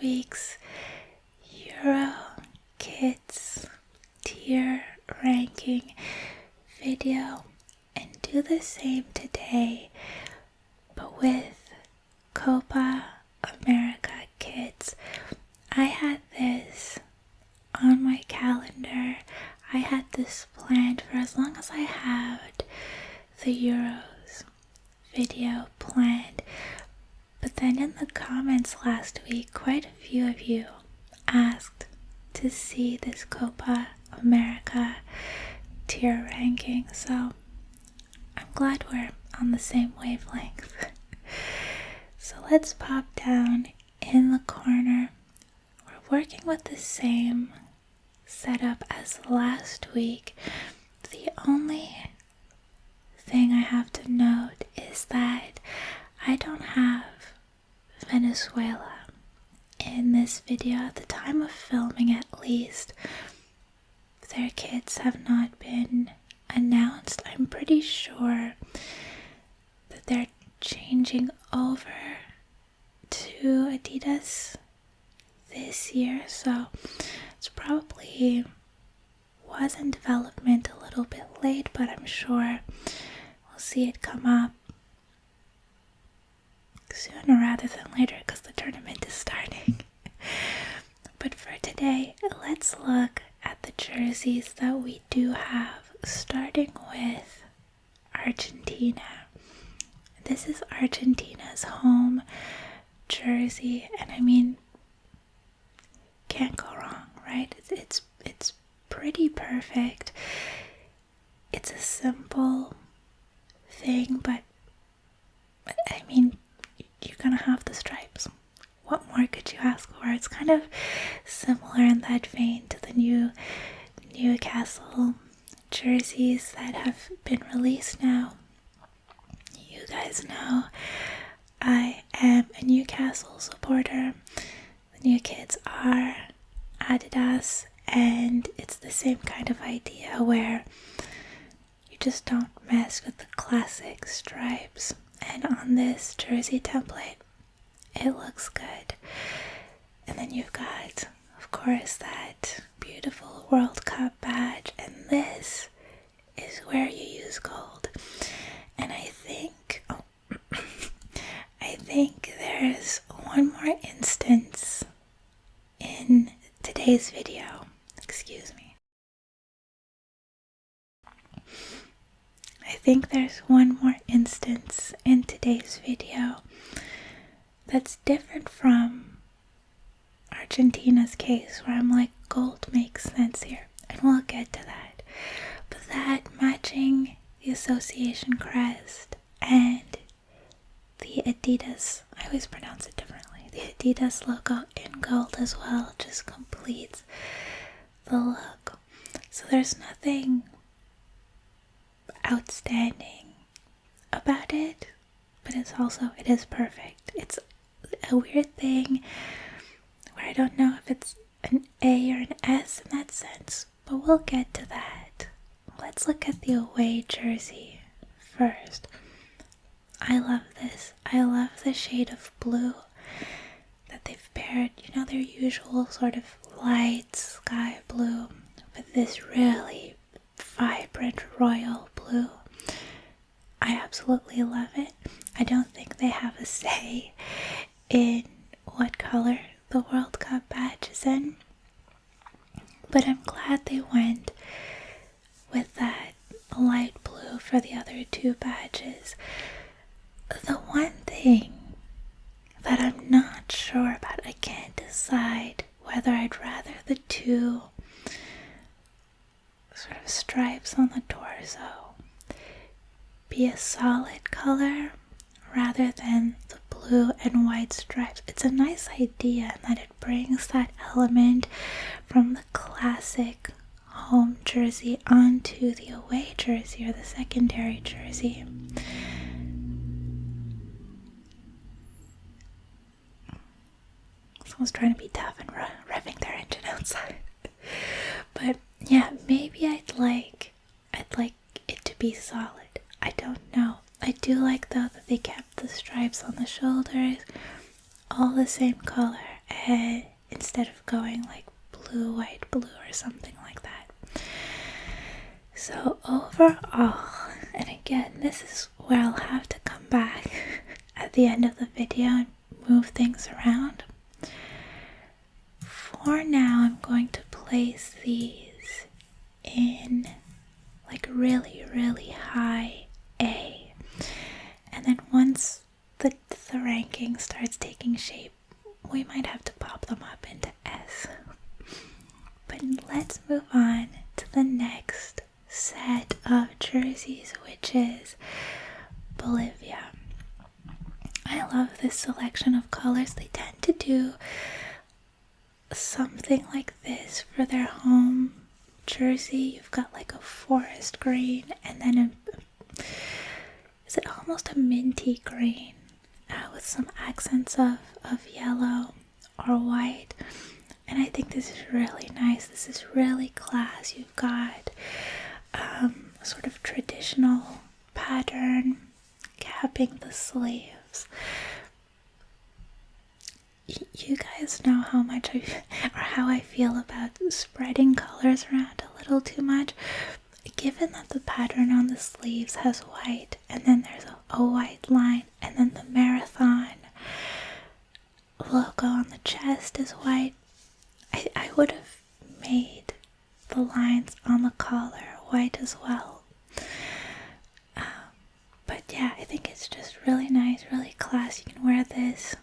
week's Euro Kids tier ranking video and do the same today, but with Copa America Kids. I had this on my calendar. I had this planned for as long as I had the Euros video planned. But then in the comments last week, quite a few of you asked to see this Copa America tier ranking, so I'm glad we're on the same wavelength. So let's pop down in the corner. We're working with the same setup as last week. The only thing I have to note is that I don't have Venezuela in this video at the time of filming, at least. Their kids have not been announced. I'm pretty sure that they're changing over to Adidas this year, so it's probably was in development a little bit late, but I'm sure we'll see it come up sooner rather than later because the tournament is starting. But for today, let's look at the jerseys that we do have, starting with Argentina. This is Argentina's home jersey, and I mean, can't go wrong, right? It's pretty perfect. It's a simple thing, but I mean, you're gonna have the stripes. What more could you ask for? It's kind of similar in that vein to the Newcastle jerseys that have been released now. You guys know I am a Newcastle supporter. The new kids are Adidas, and it's the same kind of idea where you just don't mess with the classic stripes. And on this jersey template, it looks good. And then you've got, of course, that beautiful World Cup badge, and this is where you use gold. And I think there's one more instance in today's video. Excuse me. I think there's one more instance in today's video that's different from Argentina's case, where I'm like, gold makes sense here, and we'll get to that. But that matching the association crest and the Adidas, I always pronounce it differently, the Adidas logo in gold as well just completes the look. So there's nothing outstanding about it, but it is perfect. It's a weird thing where I don't know if it's an A or an S in that sense, but we'll get to that. Let's look at the away jersey first. I love this. I love the shade of blue that they've paired, their usual sort of light sky blue with this really vibrant royal blue. I absolutely love it. I don't think they have a say in what color the World Cup badge is in, but I'm glad they went with that light blue for the other two badges. The one thing that I'm not sure about, I can't decide whether I'd rather the two sort of stripes on the torso be a solid color rather than the blue and white stripes. It's a nice idea in that it brings that element from the classic home jersey onto the away jersey or the secondary jersey. Someone's trying to be tough and revving their engine outside. But yeah, maybe I'd like it to be solid. I don't know. I do like though that they kept the stripes on the shoulders all the same color. instead of going like blue, white, blue or something like that. So overall, and again, this is where I'll have to come back at the end of the video and move things around. For now, I'm going to place these in like really, really high A. And then once the ranking starts taking shape, we might have to pop them up into S. But let's move on to the next set of jerseys, which is Bolivia. I love this selection of colors. They tend to do something like this for their home jersey. You've got like a forest green and then is it almost a minty green with some accents of yellow or white. And I think this is really nice. This is really class. You've got a sort of traditional pattern capping the sleeves. You guys know how much how I feel about spreading colors around a little too much. Given that the pattern on the sleeves has white, and then there's a white line, and then the marathon logo on the chest is white, I would have made the lines on the collar white as well. But yeah, I think it's just really nice, really classy. You can wear this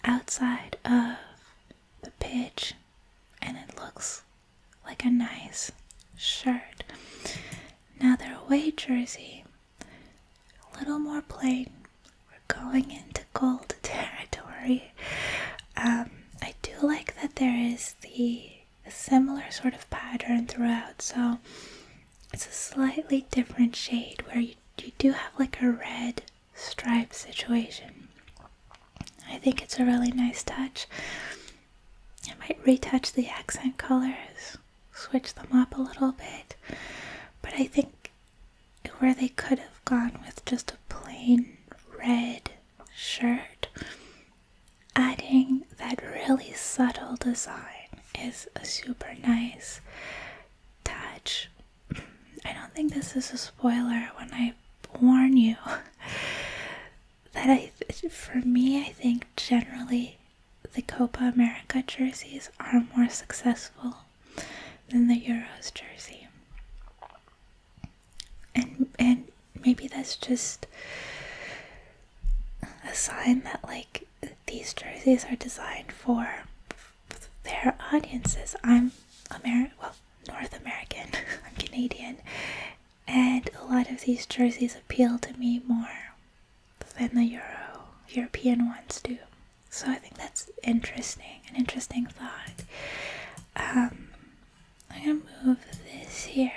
outside of the pitch and it looks like a nice shirt. Now their away jersey, a little more plain. We're going into gold territory. I do like that there is the similar sort of pattern throughout, so it's a slightly different shade where you do have like a red stripe situation. I think it's a really nice touch. I might retouch the accent colors, switch them up a little bit, but I think where they could have gone with just a plain red shirt, adding that really subtle design is a super nice touch. I don't think this is a spoiler when I warn you that for me, I think generally the Copa America jerseys are more successful than the Euros jersey. And maybe that's just a sign that like these jerseys are designed for their audiences. I'm North American, I'm Canadian, and a lot of these jerseys appeal to me more than the European ones do. So I think that's an interesting thought. I'm gonna move this here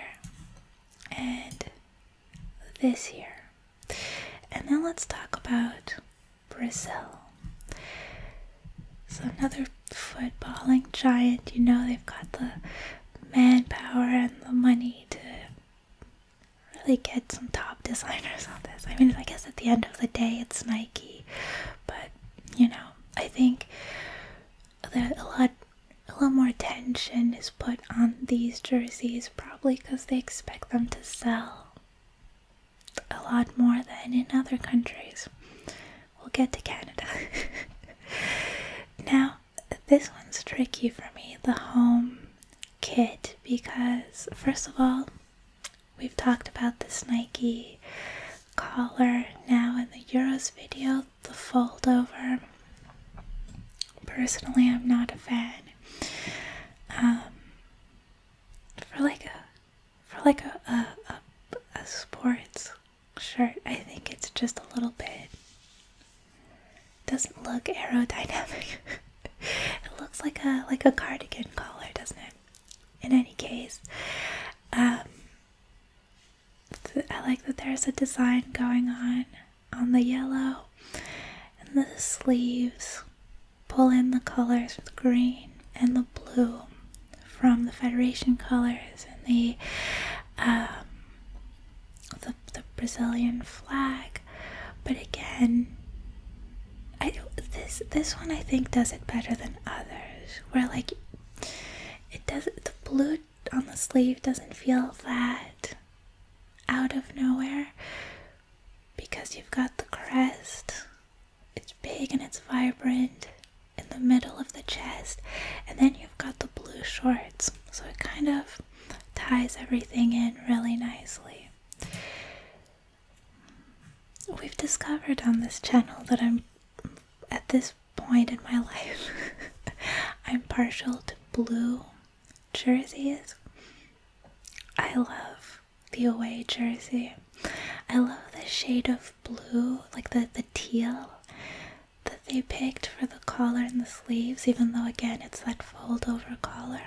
and this here, and then let's talk about Brazil. So another footballing giant. You know, they've got the manpower and the money to really get some top designers on this. I mean, I guess at the end of the day it's Nike, but you know, I think that a lot more attention is put on these jerseys, probably because they expect them to sell a lot more than in other countries. We'll get to Canada. Now, this one's tricky for me, the home kit, because first of all, we've talked about this Nike collar. Now in the Euros video, the fold over, personally I'm not a fan. For like a sports shirt, I think it's just a little bit, doesn't look aerodynamic. It looks like a cardigan collar, doesn't it? In any case, I like that there's a design going on the yellow, and the sleeves pull in the colors with green and the blue from the Federation colors and the Brazilian flag. But again, this one I think does it better than others, where like the blue on the sleeve doesn't feel that out of nowhere because you've got the crest. It's big and it's vibrant in the middle of the chest, and then you've got the blue shorts, so it kind of ties everything in really nicely. We've discovered on this channel that I'm, at this point in my life, I'm partial to blue jerseys. I love the away jersey. I love the shade of blue, like the teal that they picked for the collar and the sleeves, even though again it's that fold over collar.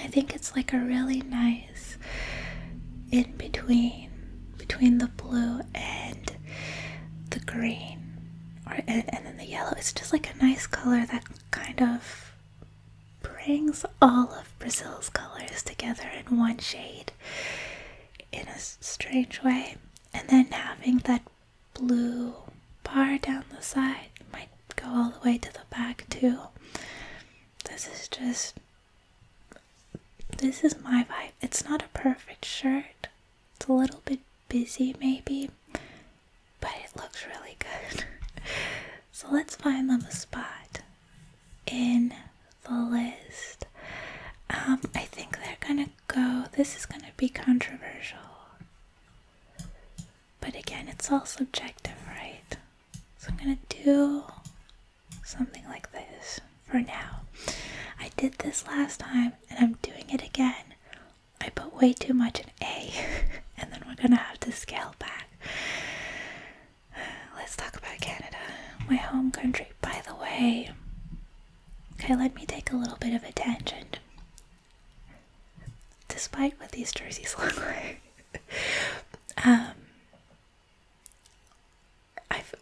I think it's like a really nice in between the blue and the green, and then the yellow. It's just like a nice color that kind of brings all of Brazil's colors together in one shade in a strange way. And then having that blue bar down the side, might go all the way to the back too. This is my vibe. It's not a perfect shirt. It's a little bit busy maybe, but it looks really good. So let's find them a spot in the list. I think they're gonna go, this is gonna be controversial, but again, it's all subjective, right? So I'm gonna do something like this for now. I did this last time and I'm doing it again. I put way too much in A and then we're gonna have to scale back. Let's talk about Canada, my home country. By the way, okay, let me take a little bit of a tangent. Despite what these jerseys look like,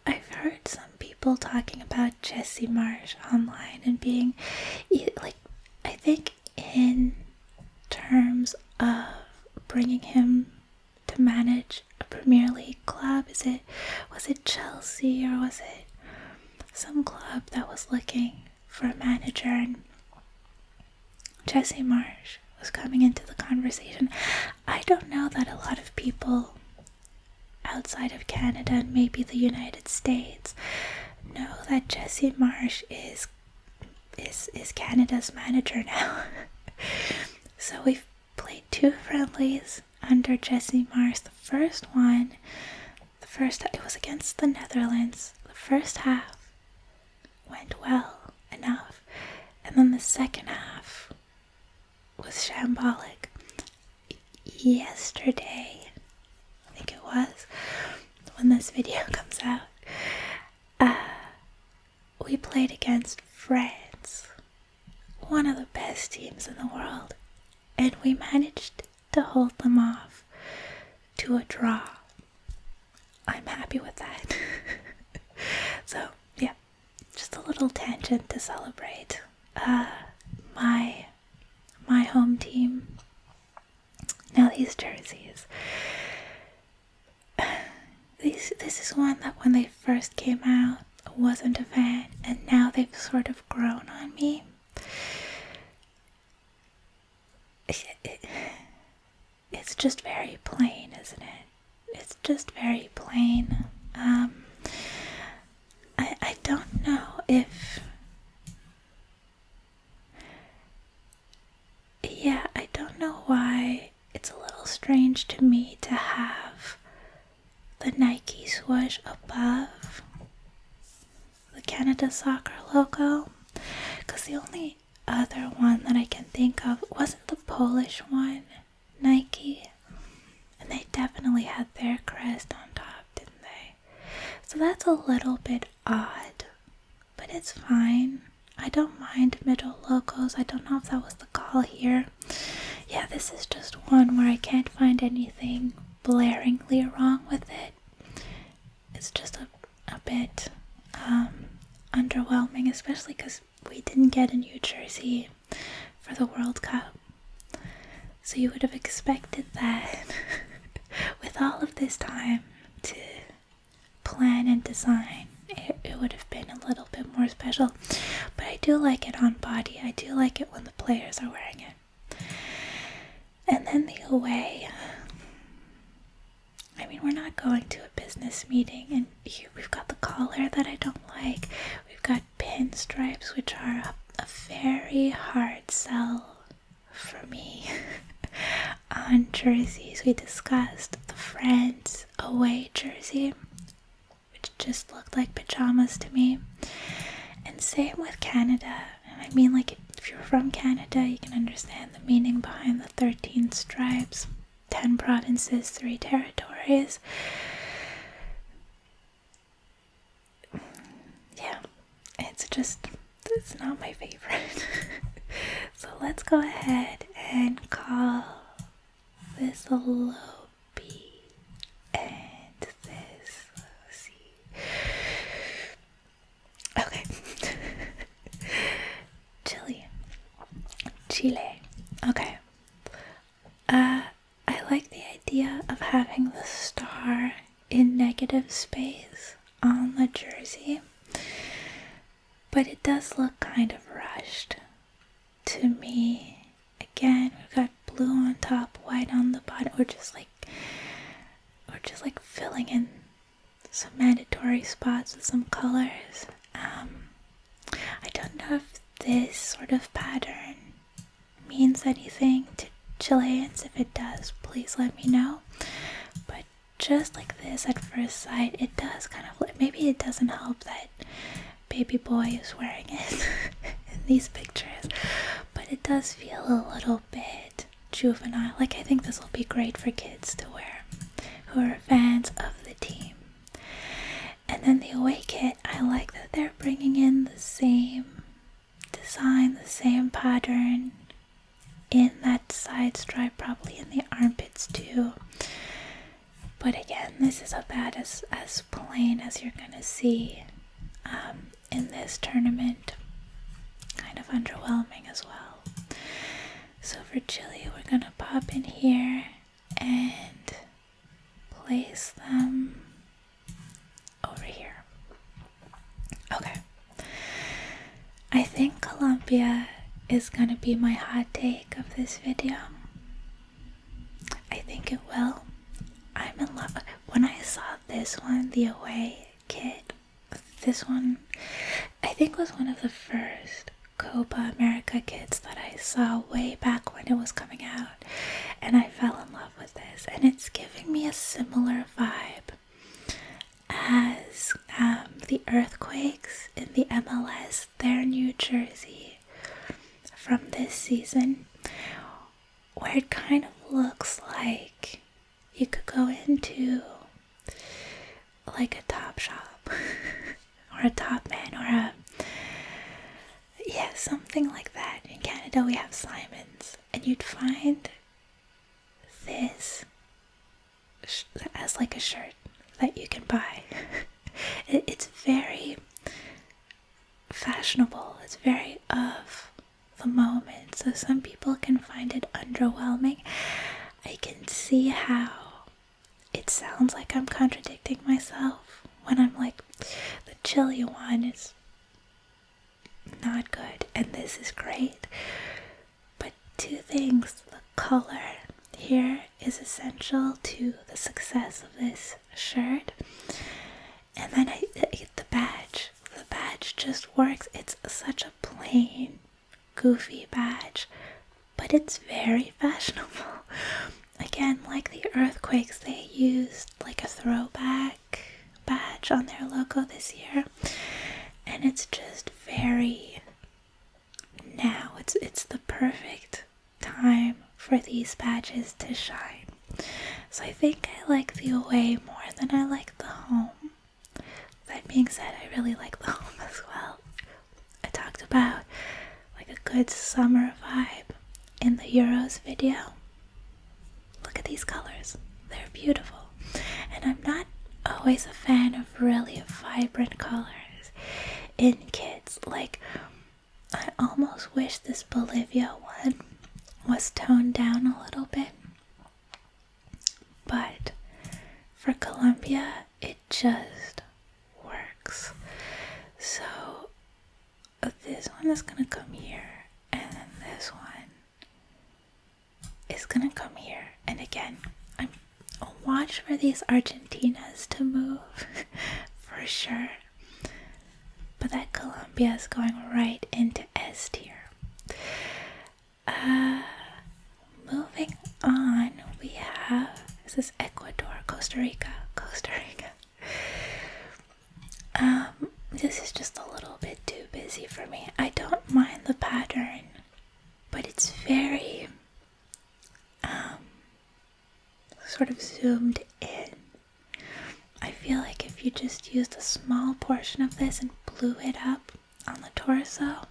I've heard some people talking about Jesse Marsch online and being like, I think in terms of bringing him to manage a Premier League club, was it Chelsea or was it some club that was looking for a manager, and Jesse Marsch was coming into the conversation. I don't know that a lot of people outside of Canada and maybe the United States know that Jesse Marsch is Canada's manager now. So we've played 2 friendlies under Jesse Marsch. The first it was against the Netherlands. The first half went well enough, and then the second half was shambolic. Yesterday, I think it was, when this video comes out, we played against France, one of the best teams in the world, and we managed to hold them off to a draw. I'm happy with that. So yeah, just a little tangent to celebrate my home team. Now these jerseys, this is one that when they first came out I wasn't a fan, and now they've sort of grown on me. It's just very plain, isn't it? It's just very plain. I don't know if... Yeah, I don't know why it's a little strange to me to have the Nike swoosh above the Canada Soccer logo, because the only other one that I can think of wasn't the Polish one, Nike, and they definitely had their crest on top, didn't they? So that's a little bit odd, but it's fine. I don't mind middle logos. I don't know if that was the call here. Yeah, this is just one where I can't find anything blaringly wrong with it. It's just a bit underwhelming, especially because we didn't get a new jersey for the World Cup. So you would have expected that with all of this time to plan and design, it would have been a little bit special. But I do like it on body. I do like it when the players are wearing it. And then the away. I mean, we're not going to a business meeting, and here we've got the collar that I don't like. We've got pinstripes, which are a very hard sell for me. On jerseys, we discussed the France away jersey, which just looked like pajamas to me. And same with Canada. And I mean, like, if you're from Canada, you can understand the meaning behind the 13 stripes. 10 provinces, 3 territories. Yeah, it's not my favorite. So let's go ahead and call this a low B and this a C. Okay. Chile. Okay. I like the idea of having the star in negative space on the jersey, but it does look kind of rushed to me. Again, we've got blue on top, white on the bottom. We're just like filling in some mandatory spots with some colors. I don't know if this sort of pattern means anything to Chileans. If it does, please let me know. But just like this at first sight, it does kind of look, maybe it doesn't help that baby boy is wearing it in these pictures, but it does feel a little bit juvenile. Like, I think this will be great for kids to wear who are fans of the team. And then the away kit, I like that they're bringing in the same design, the same pattern in that side stripe, probably in the armpits too. But again, this is about as plain as you're gonna see in this tournament. Kind of underwhelming as well. So for Chile, we're gonna pop in here and place them over here. Okay. I think Colombia is gonna be my hot take of this video. I think it will. I'm in love. When I saw this one, the away kit, this one, I think was one of the first Copa América kits that I saw way back when it was coming out, and I fell in love with this, and it's giving me a similar vibe as the Earthquakes in the MLS, their New Jersey from this season, where it kind of looks like you could go into like a Top Shop or a Top Man or something like that. In Canada we have Simon's, and you'd find this as like a shirt that you can buy. It's very fashionable. It's very of the moment. So some people can find it underwhelming. I can see how it sounds like I'm contradicting myself when I'm like, the Chile one is not good and this is great. But two things: the color here is essential to the success of this shirt, and then the badge just works. It's such a plain, goofy badge, but it's very fashionable. Again, like the Earthquakes, they used like a throwback badge on their logo this year, and it's just very now. It's the perfect time for these badges to shine. So I think I like the away more than I like the home. That being said, I really like the home as well. I talked about like a good summer vibe in the Euros video. Look at these colors. They're beautiful. And I'm not always a fan of really vibrant colors in kits. Like, I almost wish this Bolivia one was toned down a little bit. But for Colombia, it just works. So this one is gonna come here, and then this one is gonna come here. And again, watch for these Argentinas to move for sure. But that Colombia is going right into S tier. Moving on, we have, this is Ecuador, Costa Rica. This is just a little bit too busy for me. I don't mind the pattern, but it's very sort of zoomed in. I feel like if you just used a small portion of this and blew it up on the torso,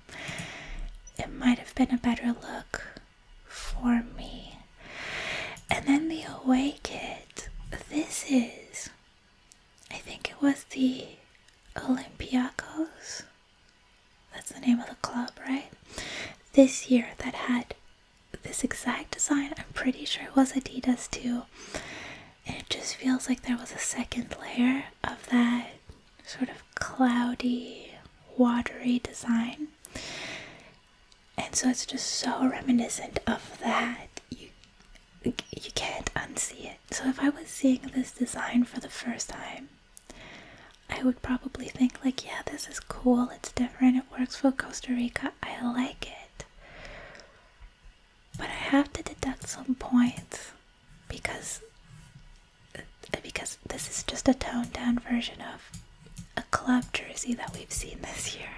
it might have been a better look for me. And then the away kit. This is, I think it was the Olympiacos. That's the name of the club, right? This year that had this exact design. I'm pretty sure it was Adidas too. And it just feels like there was a second layer of that sort of cloudy, watery design. And so it's just so reminiscent of that. You can't unsee it. So if I was seeing this design for the first time, I would probably think like, yeah, this is cool, it's different, it works for Costa Rica, I like it. But I have to deduct some points because this is just a toned down version of a club jersey that we've seen this year.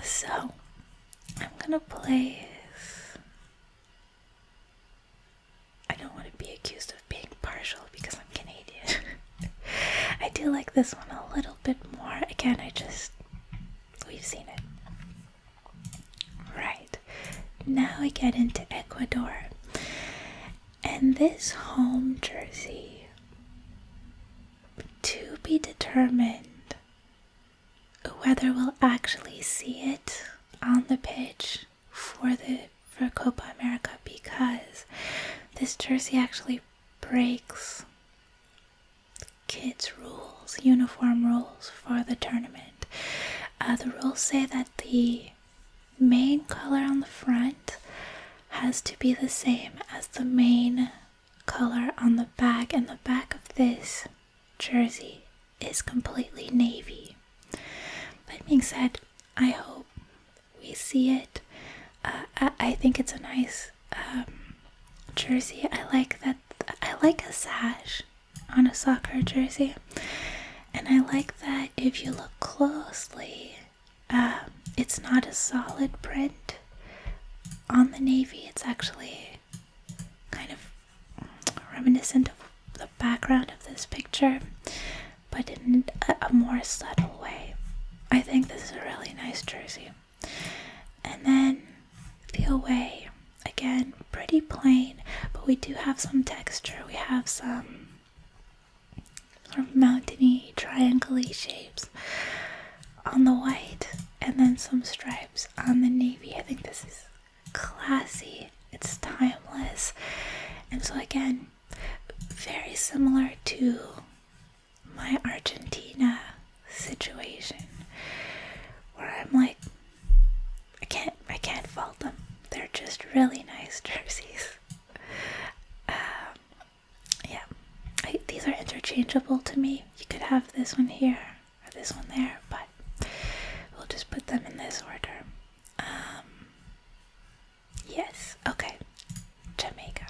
So I'm gonna place, I don't want to be accused of being partial because I'm Canadian. I do like this one a little bit more. Again, we've seen it. Right, now we get into Ecuador. And this home jersey, to be determined whether we'll actually see it on the pitch for Copa America, because this jersey actually breaks kids' rules, uniform rules for the tournament. The rules say that the main color on the front has to be the same as the main color on the back, and the back of this jersey is completely navy. That being said, I hope we see it. I think it's a nice jersey. I like a sash on a soccer jersey, and I like that if you look closely, it's not a solid print on the navy. It's actually kind of reminiscent of the background of this picture, but in a more subtle way. I think this is a really nice jersey. And then the away, again, pretty plain, but we do have some texture. We have some sort of mountainy, triangle-y shapes on the white, and then some stripes on the navy. I think this is classy, it's timeless, and so again, very similar to my Argentina situation, where I'm like, I can't fault them. They're just really nice jerseys. These are interchangeable to me. You could have this one here or this one there, but we'll just put them in this order. Yes, okay. Jamaica.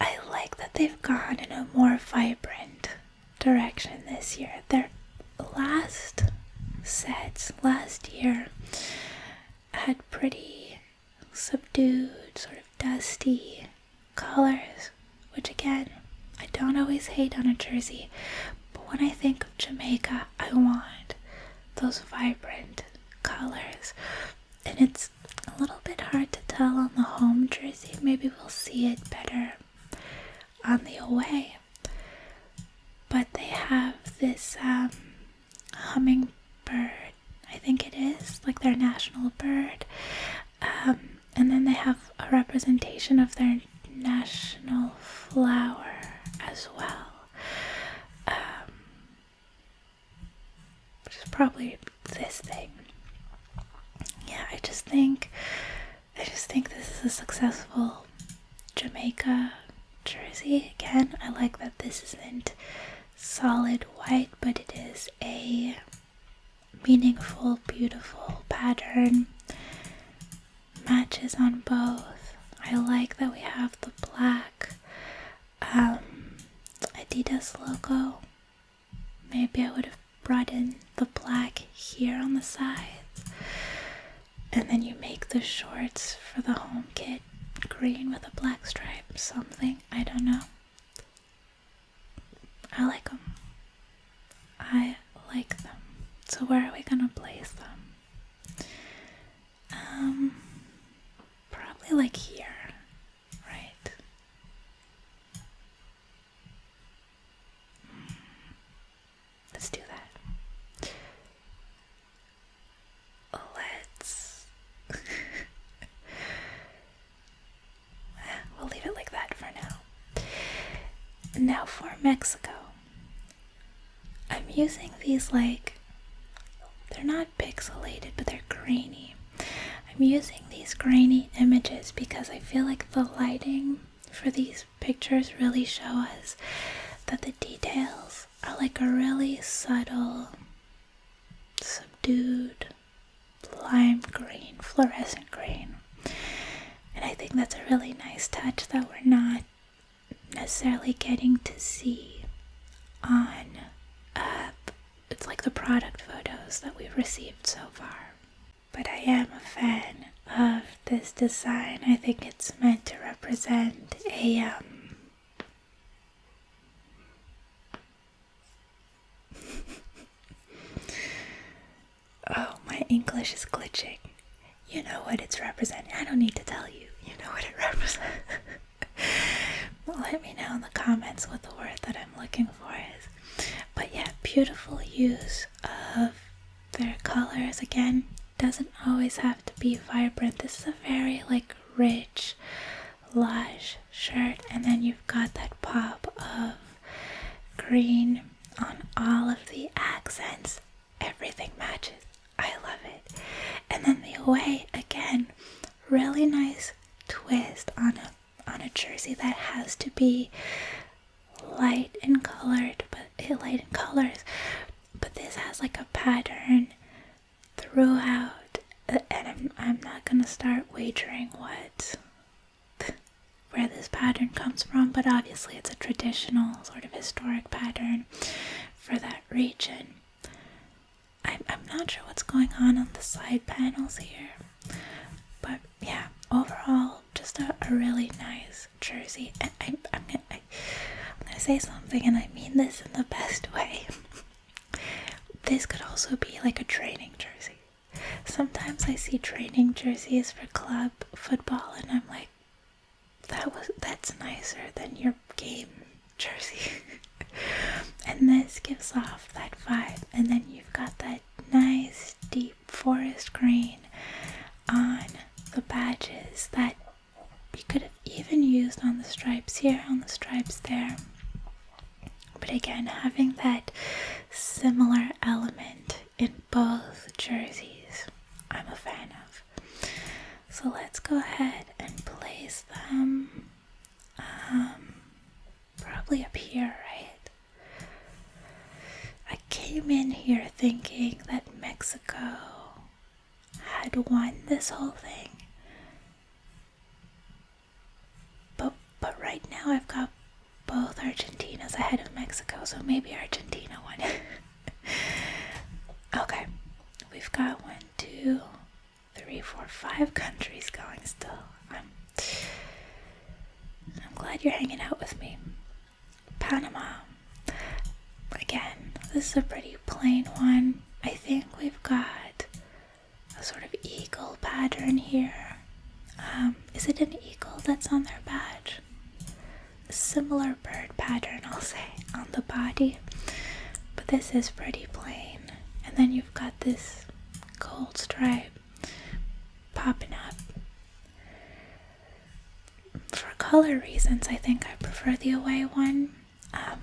I like that they've gone in a more vibrant direction this year. Their last sets last year had pretty subdued, sort of dusty colors, which again, I don't always hate on a jersey, but when I think of Jamaica, I want those vibrant colors, and it's a little bit hard to tell on the home jersey. Maybe we'll see it better on the away, but they have this hummingbird, I think it is, like their national bird, and then they have a representation of their national flower as well. probably this thing. Yeah, I just think this is a successful Jamaica jersey. Again, I like that this isn't solid white, but it is a meaningful, beautiful pattern. Matches on both. I like that we have the black Adidas logo. Maybe I would have brought in the black here on the sides, and then you make the shorts for the home kit green with a black stripe, something, I don't know. I like them. So where are we gonna place them? Probably like here, right? Let's do that. Let's we'll leave it like that for now. Now for Mexico. I'm using these they're not pixelated, but they're grainy. I'm using these grainy images because I feel like the lighting for these pictures really show us that the details are like a really subtle, subdued lime green, fluorescent green. And I think that's a really nice touch that we're not necessarily getting to see on it's like the product photos that we've received so far. But I am a fan of this design. I think it's meant to represent a oh, my English is glitching. You know what it's representing. I don't need to tell you. You know what it represents. Well, let me know in the comments what the word that I'm looking for is. But yeah, beautiful use of their colors. Again, doesn't always have to be vibrant. This is a very rich, lush shirt, and then you've got that pop of green on all of the accents. Everything matches. I love it. And then the away, again, really nice twist on a jersey that has to be light in colors, but this has a pattern throughout, and I'm not gonna start wagering where this pattern comes from, but obviously it's a traditional sort of historic pattern for that region. I'm not sure what's going on the side panels here, but yeah, overall just a really nice jersey. And I'm gonna say something, and I mean this in the best way. This could also be a training jersey. Sometimes I see training jerseys for club football, and I'm like, that's nicer than your game jersey. And this gives off that vibe, and then you've got that nice deep forest green on the badges that you could have even used on the stripes here, on the stripes there. But again, having that similar element in both jerseys, I'm a fan of. So let's go ahead and place them probably up here, right? I came in here thinking that Mexico had won this whole thing. But right now I've got both Argentinas ahead of Mexico, so maybe Argentina won. Okay, we've got 1, 2, 3, 4, 5 countries going still. I'm glad you're hanging out with me. Panama. Again, this is a pretty plain one. I think we've got a sort of eagle pattern here. Is it an eagle that's on their badge? A similar bird pattern, I'll say, on the body. But this is pretty plain. And then you've got this gold stripe popping up. For color reasons, I think I prefer the away one.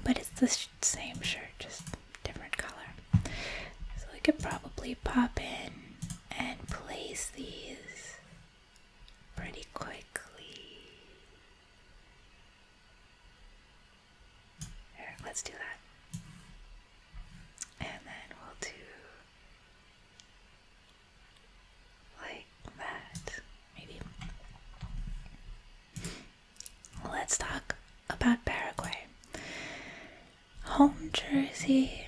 But it's the same shirt, just different color. So we could probably pop in and place these pretty quickly. Here, let's do that. And then we'll do like that, maybe. Let's talk about Paraguay. Home jersey.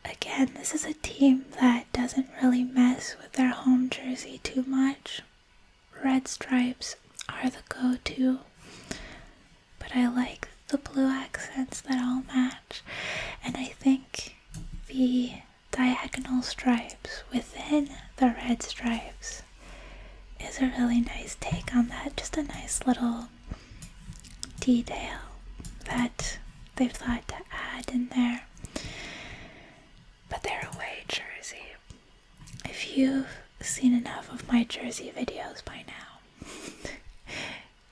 Again, this is a team that doesn't really mess with their home jersey too much. Red stripes are the go-to, but I like the blue accents that all match, and I think the diagonal stripes within the red stripes is a really nice take on that. Just a nice little detail that they've thought to add in there. But their away jersey, if you've seen enough of my jersey videos by now,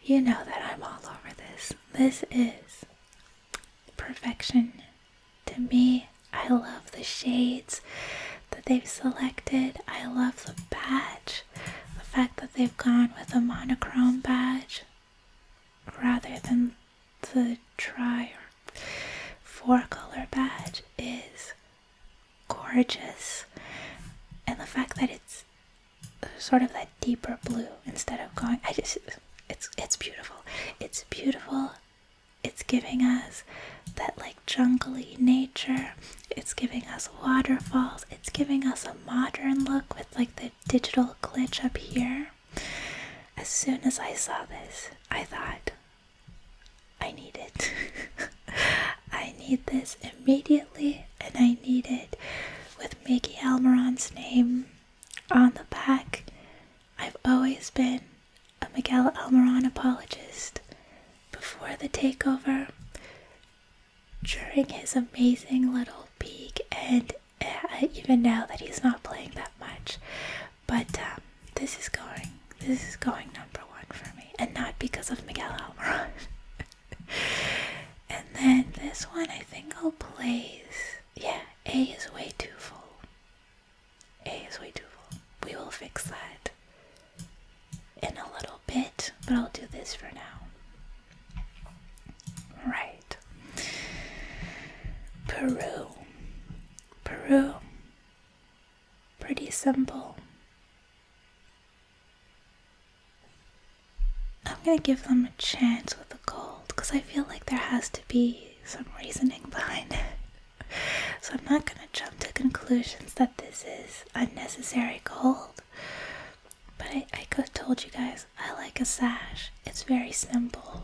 you know that I'm all over this. This is perfection to me. I love the shades that they've selected. I love the badge, the fact that they've gone with a monochrome badge rather than the tri or four color badge is gorgeous. And the fact that it's sort of that deeper blue instead of going, it's beautiful. It's beautiful. It's giving us that like jungly nature. It's giving us waterfalls. It's giving us a modern look with like the digital glitch up here. As soon as I saw this, I thought, I need it. I need this immediately, and I need it with Miggy Almiron's name on the back. I've always been a Miguel Almiron apologist. Before the takeover, during his amazing little peak, and even now that he's not playing that much, but this is going number one for me, and not because of Miguel Almiron. And then this one I think I'll place, yeah, A is way too full. A is way too full. We will fix that in a little bit, but I'll do this for now. Right. Peru. Pretty simple. I'm gonna give them a chance with the gold because I feel like there has to be some reasoning behind it. So I'm not gonna jump to conclusions that this is unnecessary gold. But I could have told you guys, I like a sash. It's very simple.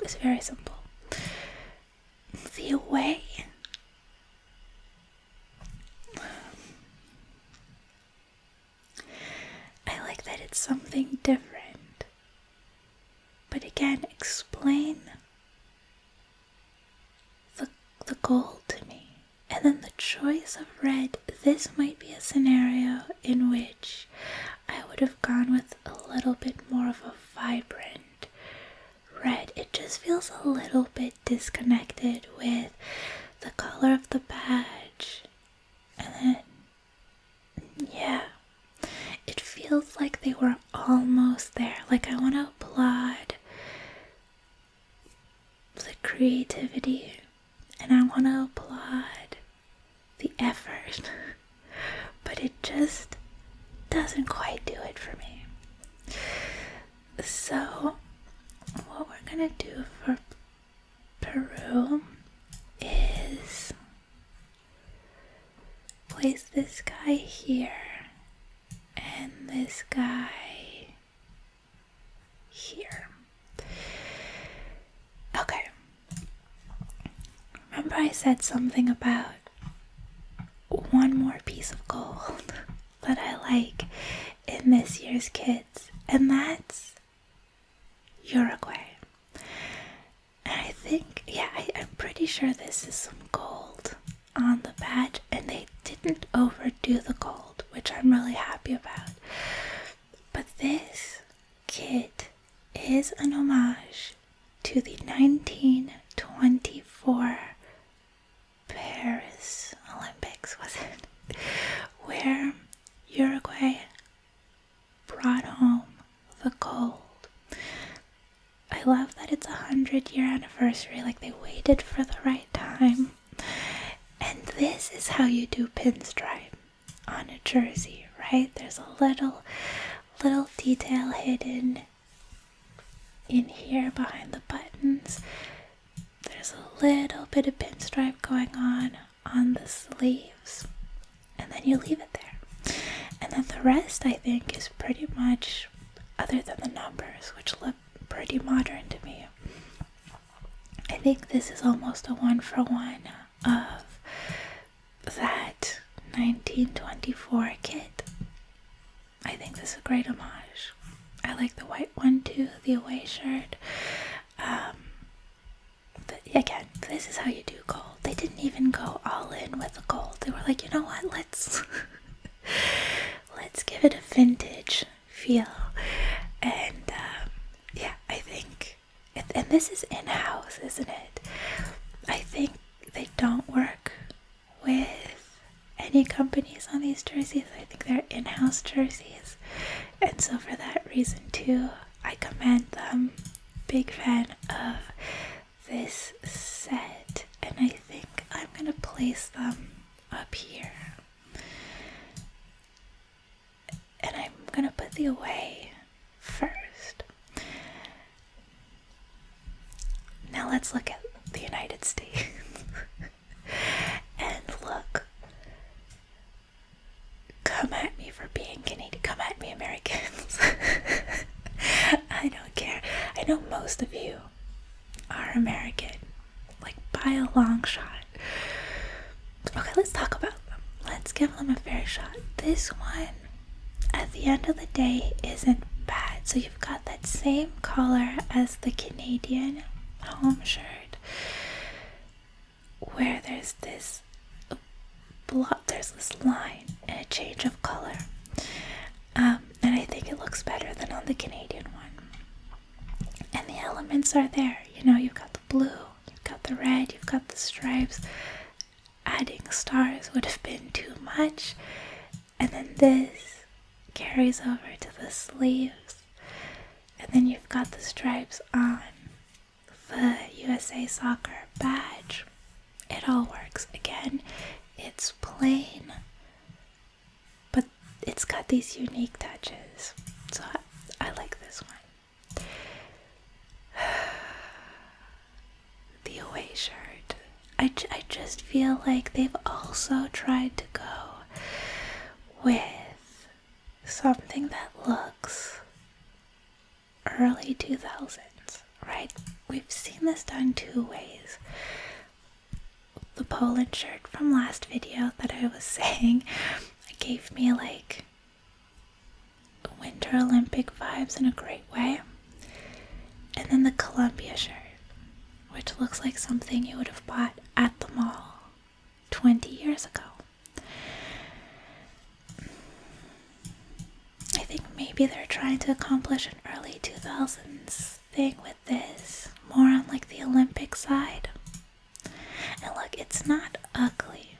It's very simple. The away. I like that it's something different. But again, explain the gold to me. And then the choice of red. This might be a scenario in which I would have gone with a little bit more of a vibrant red. It just feels a little bit disconnected with the color of the badge. And then, yeah, it feels like they were almost there. Like I want to applaud the creativity, and I want to applaud the effort, but it just doesn't quite do it for me. So what we're gonna do for Peru is place this guy here and this guy here. Okay. Remember I said something about one more piece of gold that I like in this year's kits, and that's Uruguay. And I think, yeah, I'm pretty sure this is some gold on the badge, and they didn't overdo the gold, which I'm really happy about. But this kit is an homage to the 1924 Paris Olympics. Was love that it's 100-year anniversary. Like, they waited for the right time. And this is how you do pinstripe on a jersey, right? There's a little detail hidden in here behind the buttons. There's a little bit of pinstripe going on the sleeves, and then you leave it there. And then the rest, I think, is pretty much, other than the numbers, which look pretty modern to me. I think this is almost a 1-for-1 of that 1924 kit. I think this is a great homage. I like the white one too, the away shirt. But again, this is how you do gold. They didn't even go all in with the gold. They were like, you know what, let's give it a vintage feel. And yeah, I think, and this is in-house, isn't it? I think they don't work with any companies on these jerseys. I think they're in-house jerseys, and so for that reason too, I commend them. Big fan of this set, and I think I'm gonna place them up here, and I'm gonna put the away first. Now let's look at the United States. And look, come at me for being Canadian, come at me, Americans. I don't care. I know most of you are American, like by a long shot. Okay, let's talk about them. Let's give them a fair shot. This one, at the end of the day, isn't bad. So you've got that same color as the Canadian home shirt, where there's this line and a change of color, and I think it looks better than on the Canadian one. And the elements are there, you know, you've got the blue, you've got the red, you've got the stripes. Adding stars would have been too much, and then this carries over to the sleeves, and then you've got the stripes on the USA Soccer badge. It all works. Again, it's plain, but it's got these unique touches, so I like this one. The away shirt. I just feel like they've also tried to go with something that looks early 2000s, right? We've seen this done two ways. The Poland shirt from last video that I was saying gave me like Winter Olympic vibes in a great way. And then the Colombia shirt, which looks like something you would have bought at the mall 20 years ago. I think maybe they're trying to accomplish an early 2000s thing with this, more on like the Olympic side. And look, it's not ugly.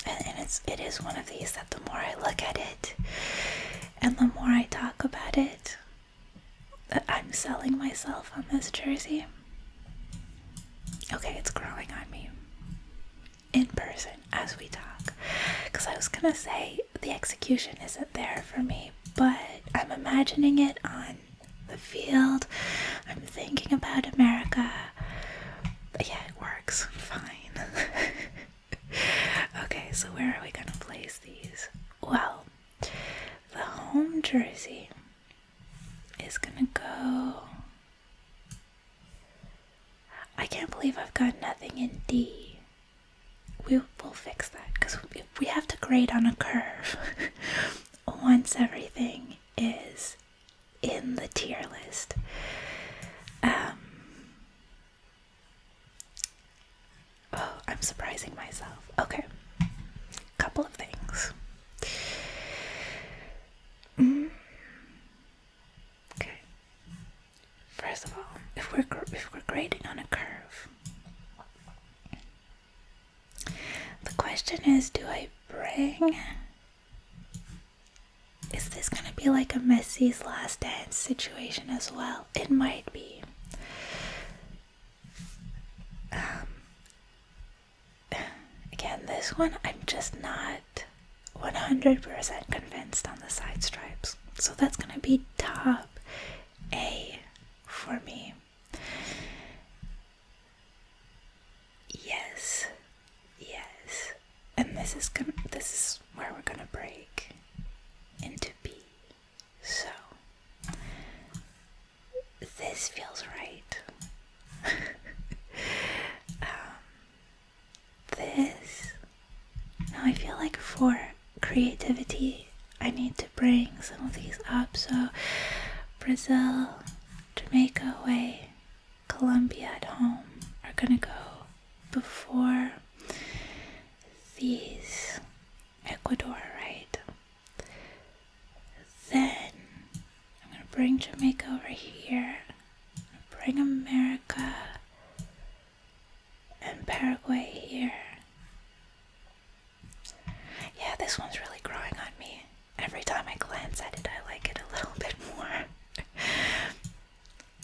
And it is one of these that the more I look at it and the more I talk about it, that I'm selling myself on this jersey. Okay, it's growing on me in person as we talk. Because I was gonna say the execution isn't there for me, but I'm imagining it on the field. I'm thinking about America. But yeah, it works fine. Okay, so where are we gonna place these? Well, the home jersey is gonna go... I can't believe I've got nothing in D. We'll fix that, because we have to grade on a curve once everything is in the tier list. Oh, I'm surprising myself. Okay, couple of things. Okay, first of all, if we're grading on a curve, the question is, do I bring... Is this gonna be like a Messi's last dance situation as well. It might be. Again, this one I'm just not 100% convinced on the side stripes. So that's gonna be top A for me. Yes. And this is where we're gonna break into B. So this feels right. Now I feel like for creativity I need to bring some of these up. So Brazil, Jamaica away, Colombia at home are gonna go before these. Ecuador, right? Then I'm gonna bring Jamaica over here, bring America and Paraguay here. Yeah, this one's really growing on me. Every time I glance at it, I like it a little bit more.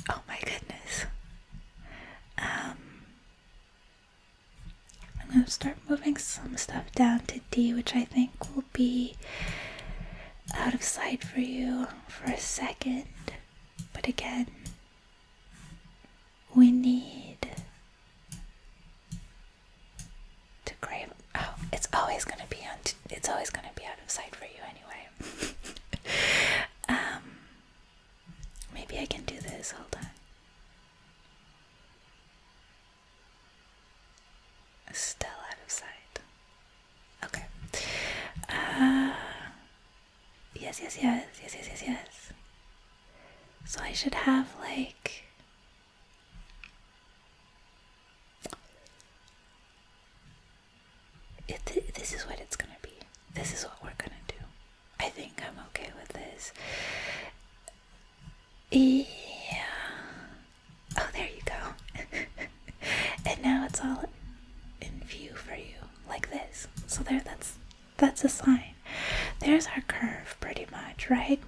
Oh my goodness. I'm gonna start moving some stuff down to D, which I think will be out of sight for you for a second. But again, we need to crave. Oh, it's always gonna be out of sight for you anyway. Maybe I can do this. Hold on. Still out of sight. Okay. Yes. So I should have like this is what it's gonna be. This is what we're gonna do. I think I'm okay with this. Yeah. Oh, there you go. And now it's all in view for you, like this. So there, that's a sign. There's our curve, pretty much, right?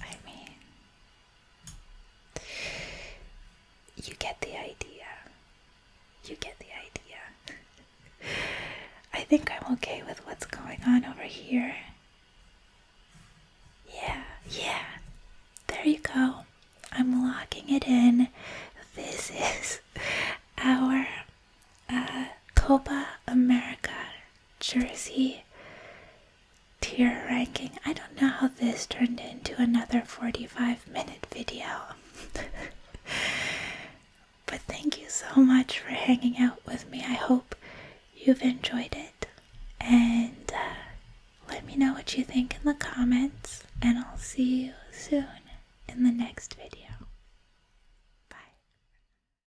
I mean, you get the idea. I think I'm okay with what's going on over here. Yeah. There you go. I'm locking it in. This is our Copa America jersey tier ranking. I don't know how this turned into another 45-minute video. But thank you so much for hanging out with me. I hope you've enjoyed it. And let me know what you think in the comments. And I'll see you soon in the next video.